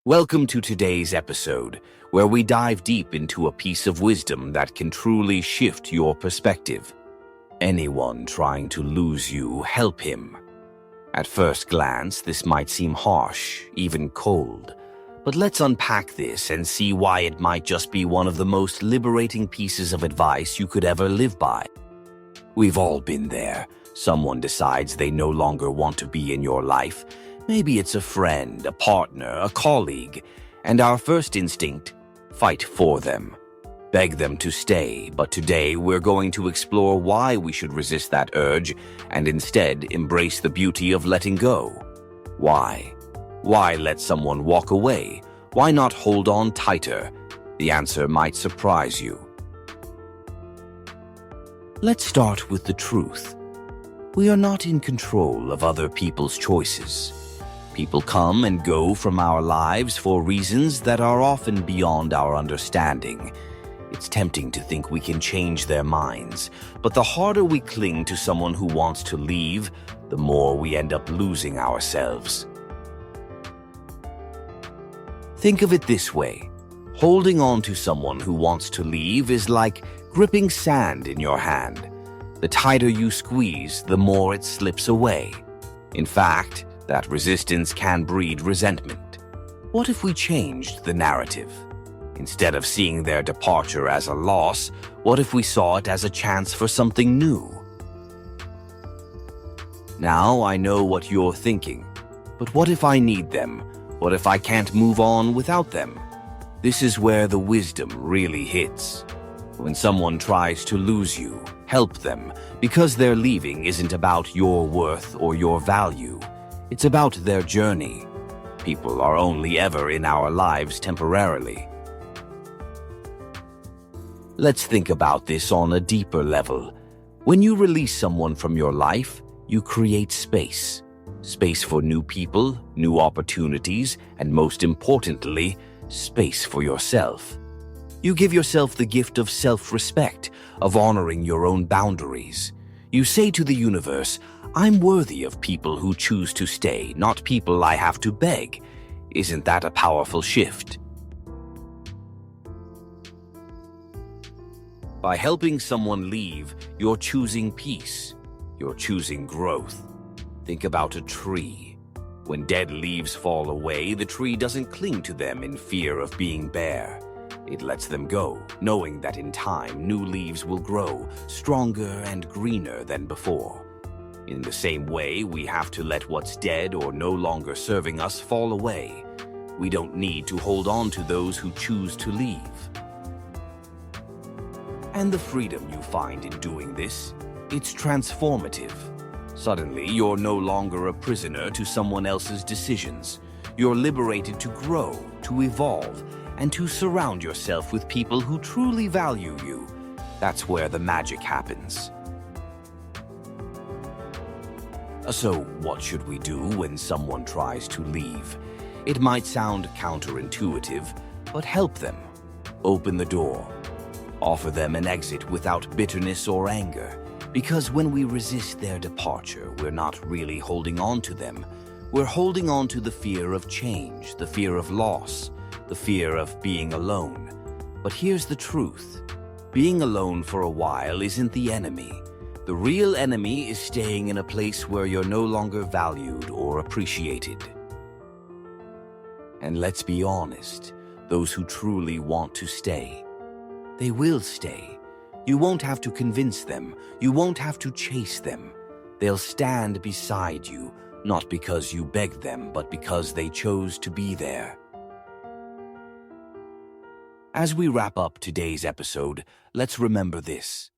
Welcome to today's episode, where we dive deep into a piece of wisdom that can truly shift your perspective. Anyone trying to lose you, help him. At first glance, this might seem harsh, even cold, but let's unpack this and see why it might just be one of the most liberating pieces of advice you could ever live by. We've all been there. Someone decides they no longer want to be in your life. Maybe it's a friend, a partner, a colleague, and our first instinct, fight for them. Beg them to stay, but today we're going to explore why we should resist that urge and instead embrace the beauty of letting go. Why? Why let someone walk away? Why not hold on tighter? The answer might surprise you. Let's start with the truth. We are not in control of other people's choices. People come and go from our lives for reasons that are often beyond our understanding. It's tempting to think we can change their minds, but the harder we cling to someone who wants to leave, the more we end up losing ourselves. Think of it this way. Holding on to someone who wants to leave is like gripping sand in your hand. The tighter you squeeze, the more it slips away. In fact, that resistance can breed resentment. What if we changed the narrative? Instead of seeing their departure as a loss, what if we saw it as a chance for something new? Now I know what you're thinking, but what if I need them? What if I can't move on without them? This is where the wisdom really hits. When someone tries to lose you, help them, because their leaving isn't about your worth or your value. It's about their journey. People are only ever in our lives temporarily. Let's think about this on a deeper level. When you release someone from your life, you create space. Space for new people, new opportunities, and most importantly, space for yourself. You give yourself the gift of self-respect, of honoring your own boundaries. You say to the universe, I'm worthy of people who choose to stay, not people I have to beg. Isn't that a powerful shift? By helping someone leave, you're choosing peace. You're choosing growth. Think about a tree. When dead leaves fall away, the tree doesn't cling to them in fear of being bare. It lets them go, knowing that in time, new leaves will grow, stronger and greener than before. In the same way, we have to let what's dead or no longer serving us fall away. We don't need to hold on to those who choose to leave. And the freedom you find in doing this, it's transformative. Suddenly, you're no longer a prisoner to someone else's decisions. You're liberated to grow, to evolve, and to surround yourself with people who truly value you. That's where the magic happens. So, what should we do when someone tries to leave? It might sound counterintuitive, but help them. Open the door. Offer them an exit without bitterness or anger. Because when we resist their departure, we're not really holding on to them. We're holding on to the fear of change, the fear of loss, the fear of being alone. But here's the truth. Being alone for a while isn't the enemy. The real enemy is staying in a place where you're no longer valued or appreciated. And let's be honest, those who truly want to stay, they will stay. You won't have to convince them. You won't have to chase them. They'll stand beside you, not because you begged them, but because they chose to be there. As we wrap up today's episode, let's remember this.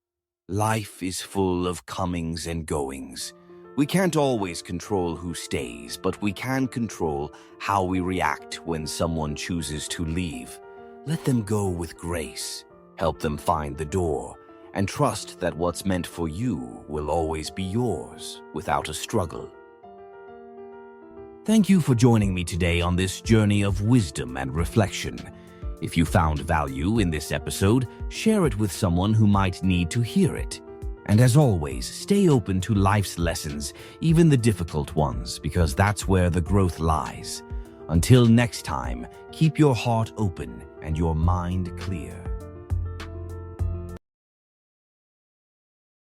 Life is full of comings and goings. We can't always control who stays, but we can control how we react when someone chooses to leave. Let them go with grace. Help them find the door, and trust that what's meant for you will always be yours without a struggle. Thank you for joining me today on this journey of wisdom and reflection. If you found value in this episode, share it with someone who might need to hear it. And as always, stay open to life's lessons, even the difficult ones, because that's where the growth lies. Until next time, keep your heart open and your mind clear.